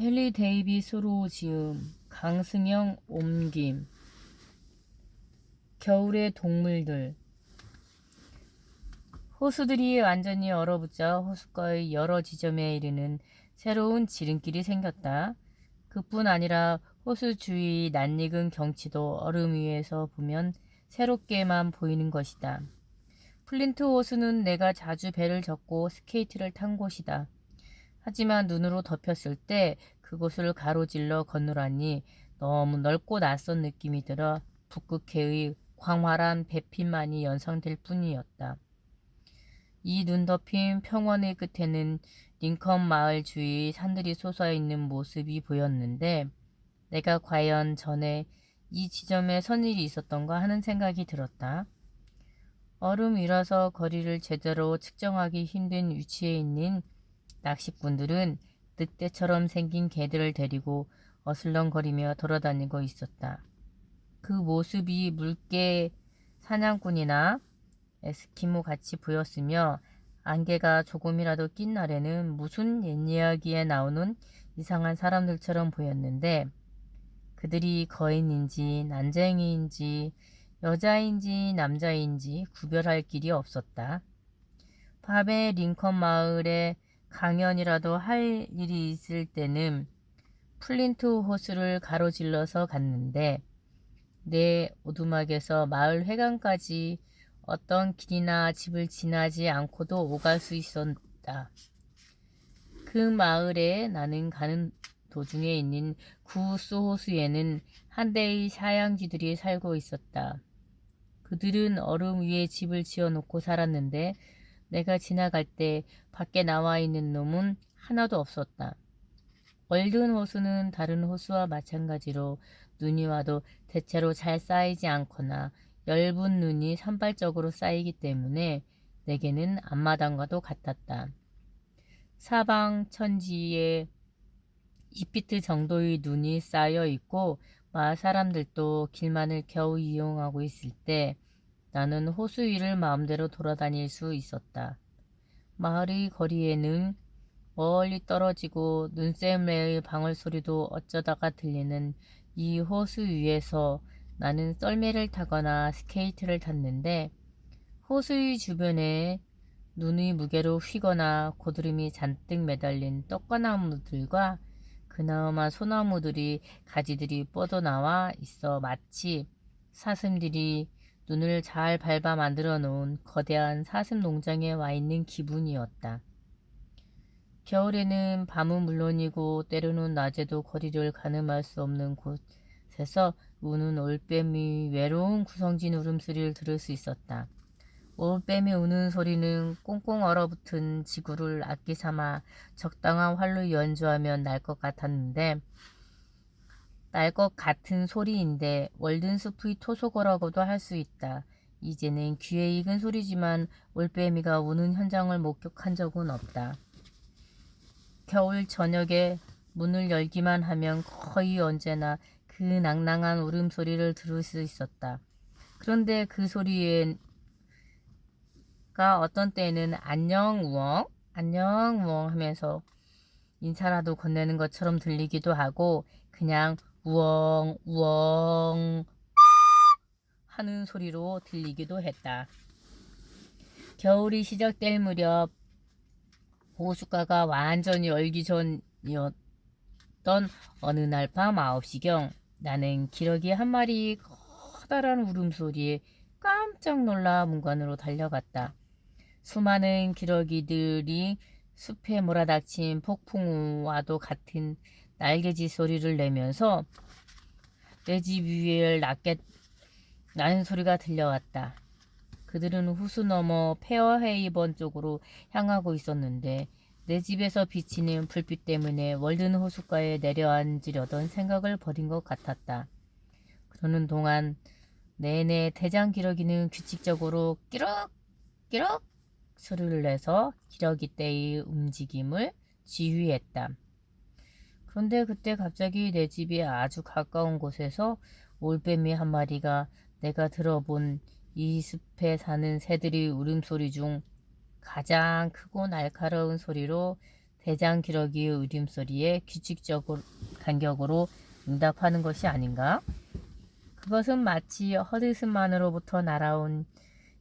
헨리 데이빗으로 지음, 강승영 옮김. 겨울의 동물들. 호수들이 완전히 얼어붙자 호숫가의 여러 지점에 이르는 새로운 지름길이 생겼다. 그뿐 아니라 호수 주위 낯익은 경치도 얼음 위에서 보면 새롭게만 보이는 것이다. 플린트 호수는 내가 자주 배를 젓고 스케이트를 탄 곳이다. 하지만 눈으로 덮였을 때 그곳을 가로질러 건너라니 너무 넓고 낯선 느낌이 들어 북극해의 광활한 배필만이 연상될 뿐이었다. 이 눈 덮인 평원의 끝에는 링컨 마을 주위 산들이 솟아있는 모습이 보였는데 내가 과연 전에 이 지점에 선 일이 있었던가 하는 생각이 들었다. 얼음 위라서 거리를 제대로 측정하기 힘든 위치에 있는 낚시꾼들은 늑대처럼 생긴 개들을 데리고 어슬렁거리며 돌아다니고 있었다. 그 모습이 물개 사냥꾼이나 에스키모 같이 보였으며 안개가 조금이라도 낀 날에는 무슨 옛 이야기에 나오는 이상한 사람들처럼 보였는데 그들이 거인인지 난쟁이인지 여자인지 남자인지 구별할 길이 없었다. 밤에 링컨 마을에 강연이라도 할 일이 있을 때는 플린트 호수를 가로질러서 갔는데 내 오두막에서 마을 회관까지 어떤 길이나 집을 지나지 않고도 오갈 수 있었다. 그 마을에 나는 가는 도중에 있는 구스 호수에는 한 대의 사양쥐들이 살고 있었다. 그들은 얼음 위에 집을 지어놓고 살았는데 내가 지나갈 때 밖에 나와 있는 놈은 하나도 없었다. 얼든 호수는 다른 호수와 마찬가지로 눈이 와도 대체로 잘 쌓이지 않거나 엷은 눈이 산발적으로 쌓이기 때문에 내게는 앞마당과도 같았다. 사방 천지에 2피트 정도의 눈이 쌓여 있고 마을 사람들도 길만을 겨우 이용하고 있을 때 나는 호수 위를 마음대로 돌아다닐 수 있었다. 마을의 거리에는 멀리 떨어지고 눈샘래의 방울소리도 어쩌다가 들리는 이 호수 위에서 나는 썰매를 타거나 스케이트를 탔는데 호수의 주변에 눈의 무게로 휘거나 고드름이 잔뜩 매달린 떡과나무들과 그나마 소나무들이 가지들이 뻗어나와 있어 마치 사슴들이 눈을 잘 밟아 만들어 놓은 거대한 사슴 농장에 와 있는 기분이었다. 겨울에는 밤은 물론이고 때로는 낮에도 거리를 가늠할 수 없는 곳에서 우는 올빼미 외로운 구성진 울음소리를 들을 수 있었다. 올빼미 우는 소리는 꽁꽁 얼어붙은 지구를 악기 삼아 적당한 활로 연주하면 날 것 같았는데 날 것 같은 소리인데 월든숲의 토속어라고도 할 수 있다. 이제는 귀에 익은 소리지만 올빼미가 우는 현장을 목격한 적은 없다. 겨울 저녁에 문을 열기만 하면 거의 언제나 그 낭낭한 울음소리를 들을 수 있었다. 그런데 그 소리가 어떤 때에는 안녕 우엉 안녕 우엉 하면서 인사라도 건네는 것처럼 들리기도 하고 그냥 우엉 우엉 하는 소리로 들리기도 했다. 겨울이 시작될 무렵 호숫가가 완전히 얼기 전이었던 어느 날 밤 9시경 나는 기러기 한 마리 커다란 울음소리에 깜짝 놀라 문관으로 달려갔다. 수많은 기러기들이 숲에 몰아닥친 폭풍우와도 같은 날개짓 소리를 내면서 내 집 위에 나는 소리가 들려왔다. 그들은 호수 너머 페어헤이번 쪽으로 향하고 있었는데 내 집에서 비치는 불빛 때문에 월든 호숫가에 내려앉으려던 생각을 버린 것 같았다. 그러는 동안 내내 대장 기러기는 규칙적으로 끼룩끼룩 소리를 내서 기러기 떼의 움직임을 지휘했다. 그런데 그때 갑자기 내 집이 아주 가까운 곳에서 올빼미 한 마리가 내가 들어본 이 숲에 사는 새들의 울음소리 중 가장 크고 날카로운 소리로 대장 기러기의 울음소리에 규칙적으로 간격으로 응답하는 것이 아닌가? 그것은 마치 허드슨만으로부터 날아온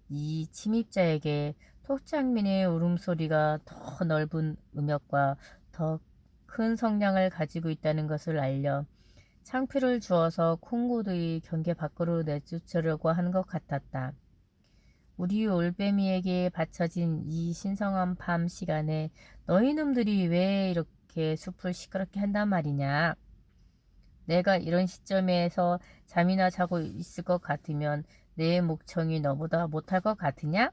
이 침입자에게 톡장민의 울음소리가 더 넓은 음역과 더 큰 성량을 가지고 있다는 것을 알려 창피를 주어서 콩고드의 경계 밖으로 내쫓으려고 하는 것 같았다. 우리 올빼미에게 바쳐진 이 신성한 밤 시간에 너희놈들이 왜 이렇게 숲을 시끄럽게 한단 말이냐? 내가 이런 시점에서 잠이나 자고 있을 것 같으면 내 목청이 너보다 못할 것 같으냐?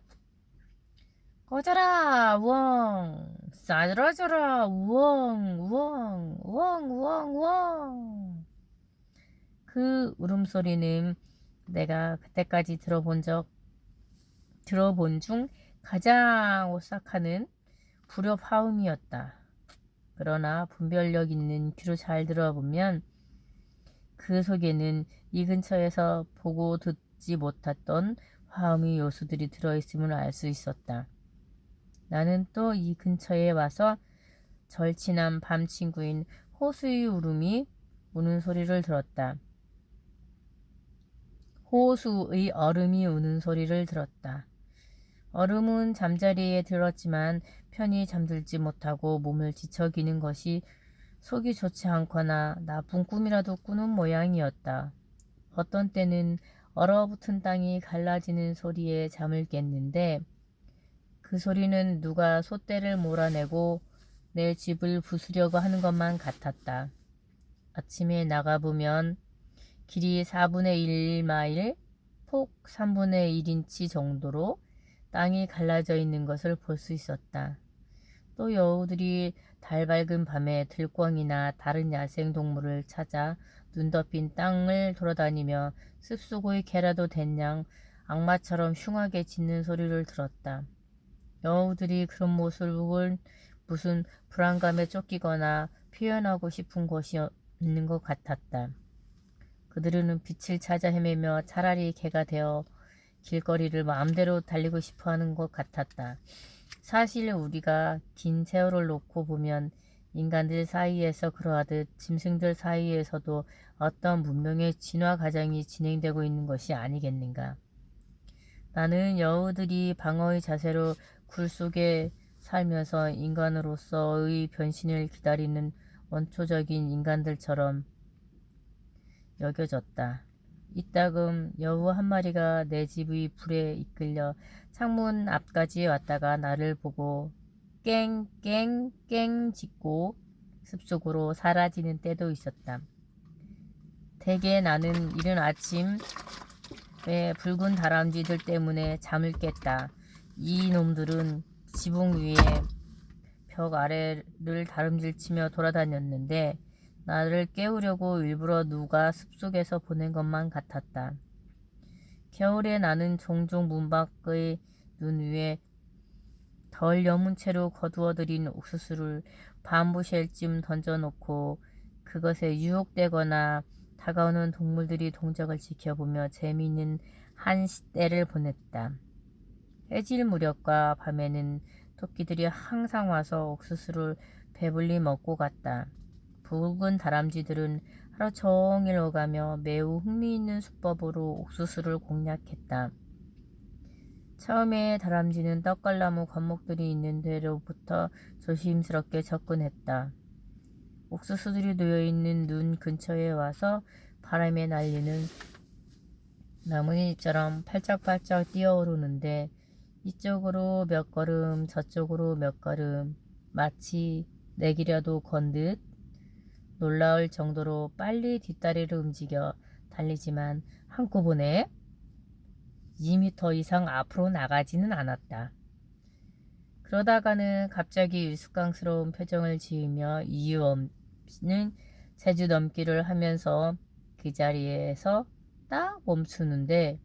꺼져라 우엉 싸들어져라 우엉 우엉 우엉 우엉 우엉. 그 울음소리는 내가 그때까지 들어본 중 가장 오싹하는 불협화음이었다. 그러나 분별력 있는 귀로 잘 들어보면 그 속에는 이 근처에서 보고 듣지 못했던 화음의 요소들이 들어있음을 알 수 있었다. 나는 또 이 근처에 와서 절친한 밤 친구인 호수의 울음이 우는 소리를 들었다. 호수의 얼음이 우는 소리를 들었다. 얼음은 잠자리에 들었지만 편히 잠들지 못하고 몸을 뒤척이는 것이 속이 좋지 않거나 나쁜 꿈이라도 꾸는 모양이었다. 어떤 때는 얼어붙은 땅이 갈라지는 소리에 잠을 깼는데 그 소리는 누가 솥대를 몰아내고 내 집을 부수려고 하는 것만 같았다. 아침에 나가보면 길이 4분의 1마일, 폭 3분의 1인치 정도로 땅이 갈라져 있는 것을 볼 수 있었다. 또 여우들이 달 밝은 밤에 들꿩이나 다른 야생동물을 찾아 눈 덮인 땅을 돌아다니며 습속의 개라도 된 양 악마처럼 흉하게 짖는 소리를 들었다. 여우들이 그런 모습을 무슨 불안감에 쫓기거나 표현하고 싶은 것이 있는 것 같았다. 그들은 빛을 찾아 헤매며 차라리 개가 되어 길거리를 마음대로 달리고 싶어하는 것 같았다. 사실 우리가 긴 세월을 놓고 보면 인간들 사이에서 그러하듯 짐승들 사이에서도 어떤 문명의 진화 과정이 진행되고 있는 것이 아니겠는가. 나는 여우들이 방어의 자세로 굴 속에 살면서 인간으로서의 변신을 기다리는 원초적인 인간들처럼 여겨졌다. 이따금 여우 한 마리가 내 집의 불에 이끌려 창문 앞까지 왔다가 나를 보고 깽깽깽 짖고 숲속으로 사라지는 때도 있었다. 대개 나는 이른 아침에 붉은 다람쥐들 때문에 잠을 깼다. 이 놈들은 지붕 위에 벽 아래를 다름질치며 돌아다녔는데 나를 깨우려고 일부러 누가 숲속에서 보낸 것만 같았다. 겨울에 나는 종종 문 밖의 눈 위에 덜 여문 채로 거두어들인 옥수수를 반부실쯤 던져놓고 그것에 유혹되거나 다가오는 동물들이 동작을 지켜보며 재미있는 한 때를 보냈다. 해질 무렵과 밤에는 토끼들이 항상 와서 옥수수를 배불리 먹고 갔다. 붉은 다람쥐들은 하루 종일 오가며 매우 흥미있는 수법으로 옥수수를 공략했다. 처음에 다람쥐는 떡갈나무 건목들이 있는 데로부터 조심스럽게 접근했다. 옥수수들이 놓여있는 눈 근처에 와서 바람에 날리는 나뭇잎처럼 팔짝팔짝 뛰어오르는데 이쪽으로 몇 걸음 저쪽으로 몇 걸음 마치 내기라도 건 듯 놀라울 정도로 빨리 뒷다리를 움직여 달리지만 한꺼번에 2미터 이상 앞으로 나가지는 않았다. 그러다가는 갑자기 일숙강스러운 표정을 지으며 이유 없는 제주 넘기를 하면서 그 자리에서 딱 멈추는데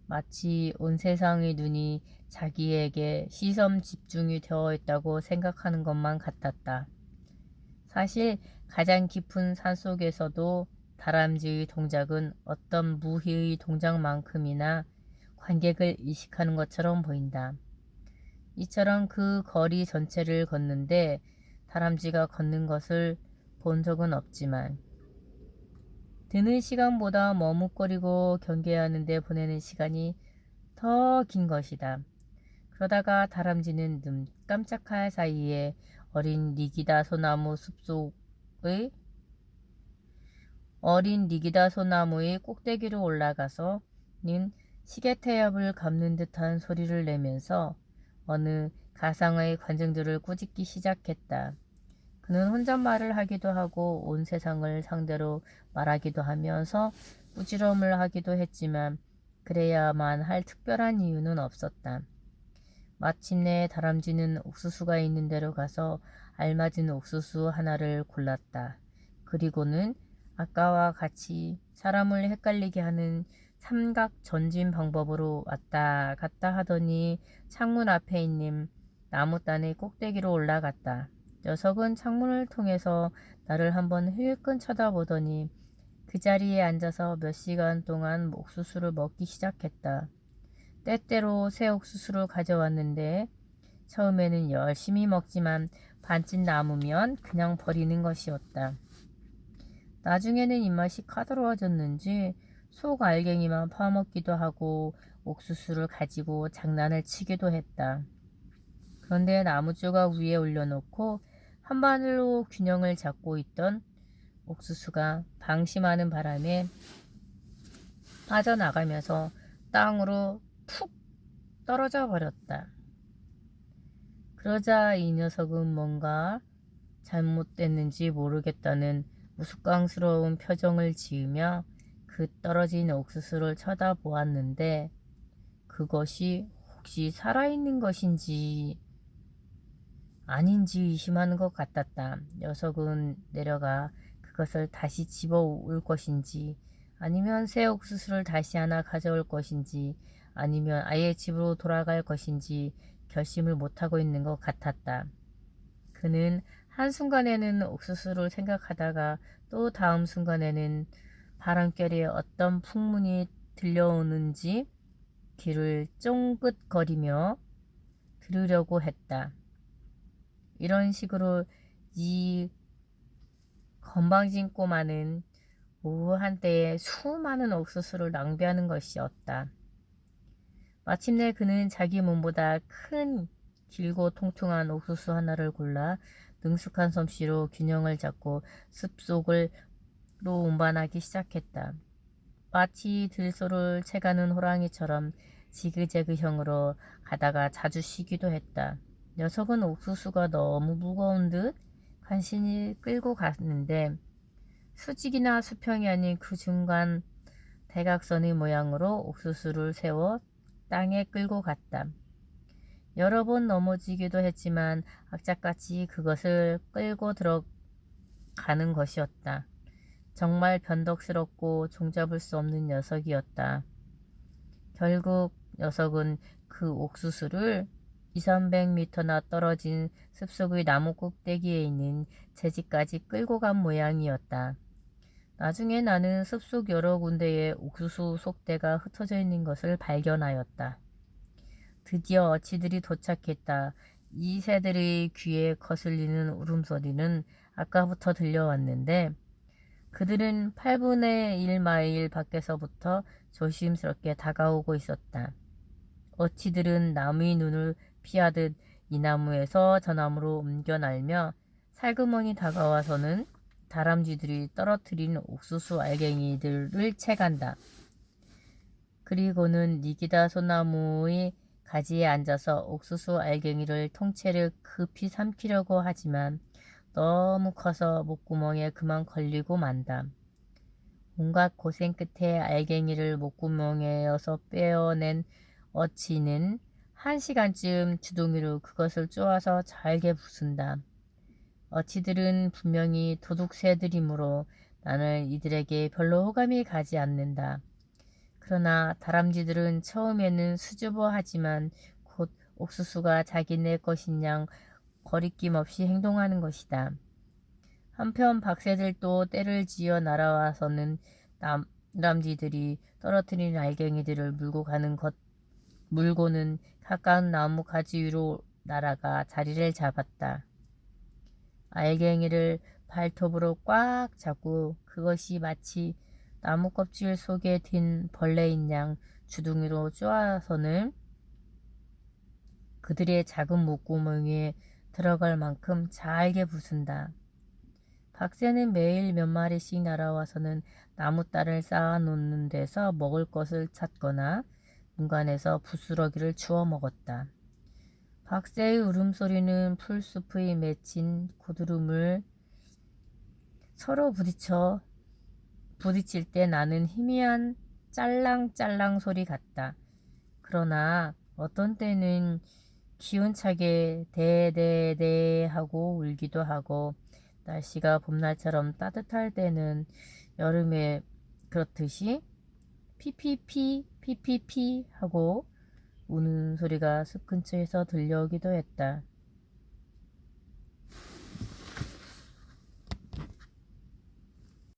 마치 온 세상의 눈이 자기에게 시선 집중이 되어 있다고 생각하는 것만 같았다. 사실 가장 깊은 산속에서도 다람쥐의 동작은 어떤 무희의 동작만큼이나 관객을 의식하는 것처럼 보인다. 이처럼 그 거리 전체를 걷는데 다람쥐가 걷는 것을 본 적은 없지만 드는 시간보다 머뭇거리고 경계하는 데 보내는 시간이 더 긴 것이다. 그러다가 다람쥐는 눈 깜짝할 사이에 어린 니기다 소나무 숲속의 꼭대기로 올라가서는 시계태엽을 감는 듯한 소리를 내면서 어느 가상의 관중들을 꾸짖기 시작했다. 그는 혼잣말을 하기도 하고 온 세상을 상대로 말하기도 하면서 꾸지럼을 하기도 했지만 그래야만 할 특별한 이유는 없었다. 마침내 다람쥐는 옥수수가 있는 데로 가서 알맞은 옥수수 하나를 골랐다. 그리고는 아까와 같이 사람을 헷갈리게 하는 삼각 전진 방법으로 왔다 갔다 하더니 창문 앞에 있는 나무단의 꼭대기로 올라갔다. 녀석은 창문을 통해서 나를 한번 힐끔 쳐다보더니 그 자리에 앉아서 몇 시간 동안 옥수수를 먹기 시작했다. 때때로 새 옥수수를 가져왔는데 처음에는 열심히 먹지만 반쯤 남으면 그냥 버리는 것이었다. 나중에는 입맛이 까다로워졌는지 속 알갱이만 파먹기도 하고 옥수수를 가지고 장난을 치기도 했다. 그런데 나무 조각 위에 올려놓고 한 바늘로 균형을 잡고 있던 옥수수가 방심하는 바람에 빠져나가면서 땅으로 푹 떨어져 버렸다. 그러자 이 녀석은 뭔가 잘못됐는지 모르겠다는 우스꽝스러운 표정을 지으며 그 떨어진 옥수수를 쳐다보았는데 그것이 혹시 살아있는 것인지 아닌지 의심하는 것 같았다. 녀석은 내려가 그것을 다시 집어올 것인지 아니면 새 옥수수를 다시 하나 가져올 것인지 아니면 아예 집으로 돌아갈 것인지 결심을 못하고 있는 것 같았다. 그는 한순간에는 옥수수를 생각하다가 또 다음 순간에는 바람결에 어떤 풍문이 들려오는지 귀를 쫑긋거리며 들으려고 했다. 이런 식으로 이 건방진 꼬마는 오후 한때에 수많은 옥수수를 낭비하는 것이었다. 마침내 그는 자기 몸보다 큰 길고 통통한 옥수수 하나를 골라 능숙한 솜씨로 균형을 잡고 숲속으로 운반하기 시작했다. 마치 들소를 채가는 호랑이처럼 지그재그형으로 가다가 자주 쉬기도 했다. 녀석은 옥수수가 너무 무거운 듯 간신히 끌고 갔는데 수직이나 수평이 아닌 그 중간 대각선의 모양으로 옥수수를 세워 땅에 끌고 갔다. 여러 번 넘어지기도 했지만 악착같이 그것을 끌고 들어가는 것이었다. 정말 변덕스럽고 종잡을 수 없는 녀석이었다. 결국 녀석은 그 옥수수를 200~300m나 떨어진 숲속의 나무 꼭대기에 있는 제 집까지 끌고 간 모양이었다. 나중에 나는 숲속 여러 군데에 옥수수 속대가 흩어져 있는 것을 발견하였다. 드디어 어치들이 도착했다. 이 새들의 귀에 거슬리는 울음소리는 아까부터 들려왔는데 그들은 8분의 1 마일 밖에서부터 조심스럽게 다가오고 있었다. 어치들은 나무의 눈을 피하듯 이 나무에서 저 나무로 옮겨 날며 살그머니 다가와서는 다람쥐들이 떨어뜨린 옥수수 알갱이들을 채간다. 그리고는 니기다 소나무의 가지에 앉아서 옥수수 알갱이를 통째로 급히 삼키려고 하지만 너무 커서 목구멍에 그만 걸리고 만다. 온갖 고생 끝에 알갱이를 목구멍에서 빼어낸 어치는 1시간쯤 주둥이로 그것을 쪼아서 잘게 부순다. 어치들은 분명히 도둑새들이므로 나는 이들에게 별로 호감이 가지 않는다. 그러나 다람쥐들은 처음에는 수줍어하지만 곧 옥수수가 자기네 것인 양 거리낌 없이 행동하는 것이다. 한편 박새들도 때를 지어 날아와서는 다람쥐들이 떨어뜨린 알갱이들을 물고는 가까운 나무 가지 위로 날아가 자리를 잡았다. 알갱이를 발톱으로 꽉 잡고 그것이 마치 나무 껍질 속에 든 벌레인 양 주둥이로 쪼아서는 그들의 작은 목구멍에 들어갈 만큼 잘게 부순다. 박새는 매일 몇 마리씩 날아와서는 나무따를 쌓아놓는 데서 먹을 것을 찾거나 문간에서 부스러기를 주워 먹었다. 박새의 울음소리는 풀숲의 맺힌 고드름을 서로 부딪힐 때 나는 희미한 짤랑짤랑 소리 같다. 그러나 어떤 때는 기운차게 대대대 하고 울기도 하고 날씨가 봄날처럼 따뜻할 때는 여름에 그렇듯이 피피피 피피피 하고 우는 소리가 숲 근처에서 들려오기도 했다.